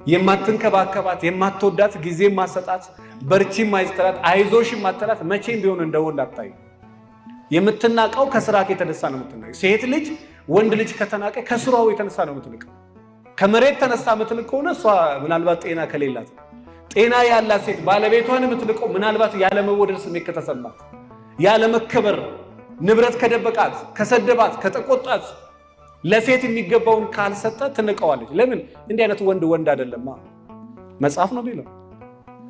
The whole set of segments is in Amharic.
የማትንከባከባት የማትወዳት ጊዜ ማሰጣት በርቺ ማይስተራት አይዞሽ ማተላት መቼም ቢሆን እንደወንድ አጣይ የምትናቀው ከስራክ የተነሳ ነው የምትናቀው ሴት ልጅ ወንድ ልጅ ከተናቀ ከስራው የተነሳ ነው የምትንቀው ከመሬት ተነሳ የምትንቀው ሆነ እሷ ምናልባት ጤና ከሌላት ጤና ያላት ሴት ባለቤቷን የምትንቀው ምናልባት ያለ መወደድ ስሜት ከተሰማት ያለ መከበር ንብረት ከደበቃት ከሰደባት ከተቆጣት ለሴት የሚገባውን ካልሰጠ ትንቀዋለች ለምን እንዲህ አይነት ወንድ አይደለማ መጽሐፍ ነው ቢለው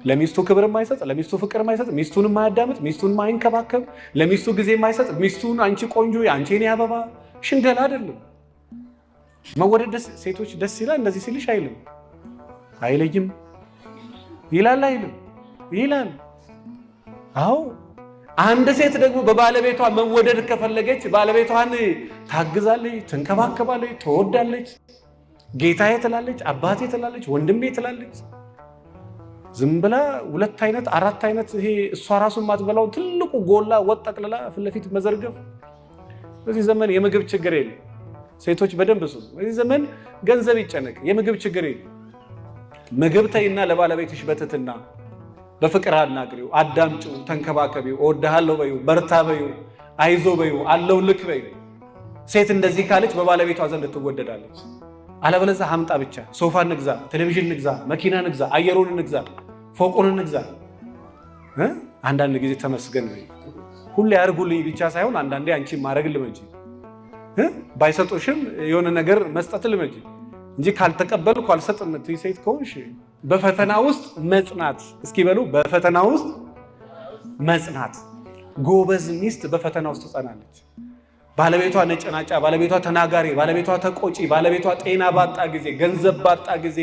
ለሚስቱ ክብር የማይሰጥ ለሚስቱ ፍቅር የማይሰጥ ሚስቱን የማያዳምጥ ሚስቱን የማይንከባከብ ለሚስቱ ጊዜ የማይሰጥ ሚስቱን አንቺ ቆንጆ አንቺ እኔ አበባ ሽንገላ አይደለም መወደድ ሴቶች ደስ ይላል እንደዚህ ሲልሽ አይለይም ይላል ይላል አዎ አንድ ሴት ደግሞ በባለቤቷ መወደድ ከፈለገች ባለቤቷን ታግዛለች ትንከባከባለች ትወዳለች ጌታዬ ትላለች አባቴ ትላለች ወንድሜ ትላለች ዝም ብላ ሁለት አይነት አራት አይነት ይሄ እሷ ራሱ ማትበላው ትልቁ ጎላ ወጣቅለላ ፍለፊት መዘርገፍ በዚህ ዘመን የምግብ ችግር የለም ሴቶች በደንብ ሰው በዚህ ዘመን ገንዘብ ይጨነቅ የምግብ ችግር የለም ምግብ ተይና ለባለቤትሽ በትትና በፍቅር አናግሪው አዳምጪው ተንከባከቢው እወድሃለሁ በይው በርታ በይው አይዞ በይው አለው ልክ በይው ሴት እንደዚህ ካለች በባለቤቷ ዘንድ ትወደዳለች አለበለዚያ ሀምጣ ብቻ ሶፋ ንግዛ ቴሌቪዥን ንግዛ መኪና ንግዛ አየሩን ንግዛ ፎቁን ንግዛ አንዳንድ ጊዜ ተመስገን ሁሌ ያርጉልኝ ብቻ ሳይሆን አንዳንዴ አንቺ ማረግ ልመጂ ባይሰጡሽም የሆነ ነገር መስጠት ልመጂ እንጂ ካልተቀበልኩ አልሰጥም ትይ ሴት ከሆንሽ በፈተና ውስጥ መጽናት እስኪ በሉ በፈተና ውስጥ መጽናት ጎበዝ ሚስት በፈተና ውስጥ ጸናለች ባለቤቷ ነጭናጫ ባለቤቷ ተናጋሪ ባለቤቷ ተቆጪ ባለቤቷ ጤና ባጣ ጊዜ ገንዘብ ባጣ ጊዜ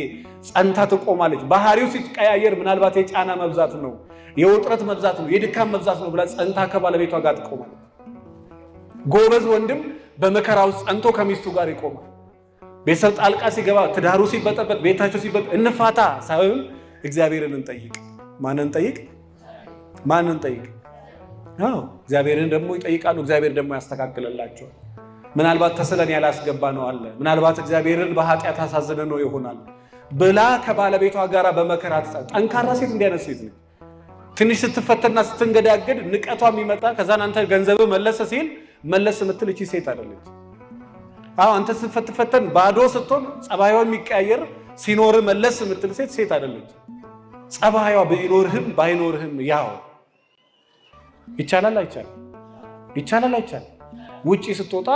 ጸንታ ትቆማለች ባህሪው ሲቀያየር ምናልባት የጫና መብዛት ነው የውጥረት መብዛት ነው የድካም መብዛት ነው ብላ ጸንታ ከባለቤቷ ጋር ትቆማለች ጎበዝ ወንድም በመከራው ጸንቶ ከሚስቱ ጋር ይቆማል ቤተሰብ ጣልቃ ሲገባ ትዳሩ ሲበጠበጥ ቤታቸው ሲበጥ እንፋታ ሳይሆን እግዚአብሔርን እንጠይቅ ማንን ጠይቅ እግዚአብሔርን ደግሞ ይጠይቃሉ እግዚአብሔር ደግሞ ያስተካክለላቸዋል ምናልባት ተሰለን ያላስገባ ነው አለ ምናልባት እግዚአብሔርን በኃጢአት አሳዘነ ነው ይሆናል ብላ ከባለቤቷ ጋር በመከራ ጠንካራ ሴት እንዲያነስ ሴት ነው ትንሽ ስትፈተና ስትንገዳገድ ንቀቷ የሚመጣ ከዛን አንተ ገንዘብ መለስ የምትል እቺ ሴት አይደለች አንተ ስትፈተን ባዶ ስትሆን ጸባይዋ የሚቀያየር ሲኖር መለስ የምትል ሴት አይደለች ጸባይዋ ቢኖርህም ባይኖርህም ያው ይቻላል ውጪ ስትወጣ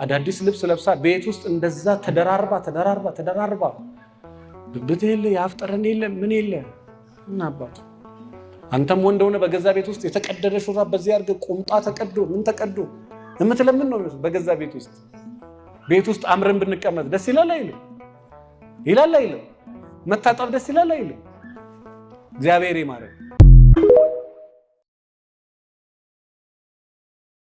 አዳዲስ ልብስ ለብሳ ቤት ውስጥ እንደዛ ተደራርባ ብትል ያፍጠረን የለ ምን የለ እና አባቱ አንተም ወንድ ሆነ በገዛ ቤት ውስጥ የተቀደደ ሹራብ በዚህ አርገ ቁምጣ ተቀዶ ምን ተቀዶ እምትለምን ነው በገዛ ቤት ውስጥ አምረን ብንቀመጥ ደስ ይላል አይልም መታጠብ ደስ ይላል አይልም እግዚአብሔር ይማረን